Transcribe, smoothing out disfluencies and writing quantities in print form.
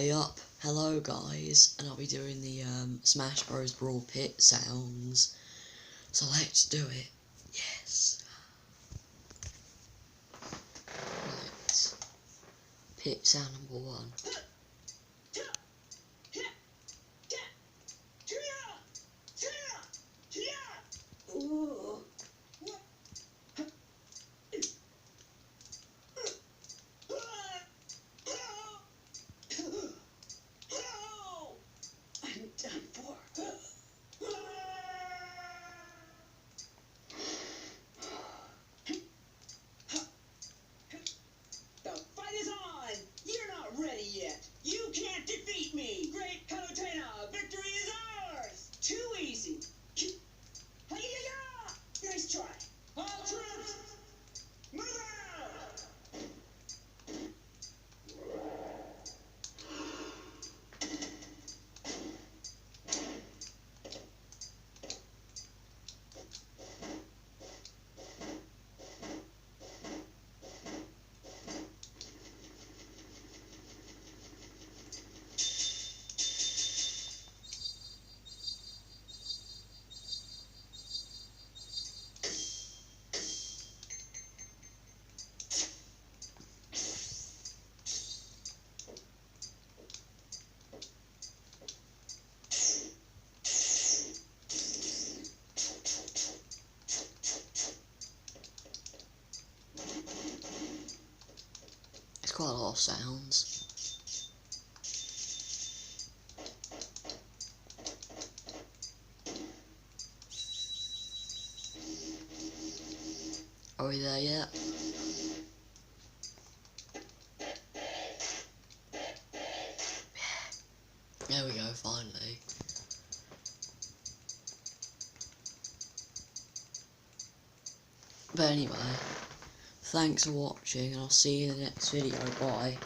Yup, hello guys, and I'll be doing the Smash Bros. Brawl pit sounds. So let's do it. Yes. Right. Pit sound number 1. Ooh. I'm done for. The fight is on! You're not ready yet! You can't defeat me! Great Kalutena! Victory is ours! Too easy! Hi-ya-ya! Nice try! All troops! Move out! It's quite a lot of sounds. Are we there yet? There we go, finally. But anyway, thanks for watching, and I'll see you in the next video. Bye.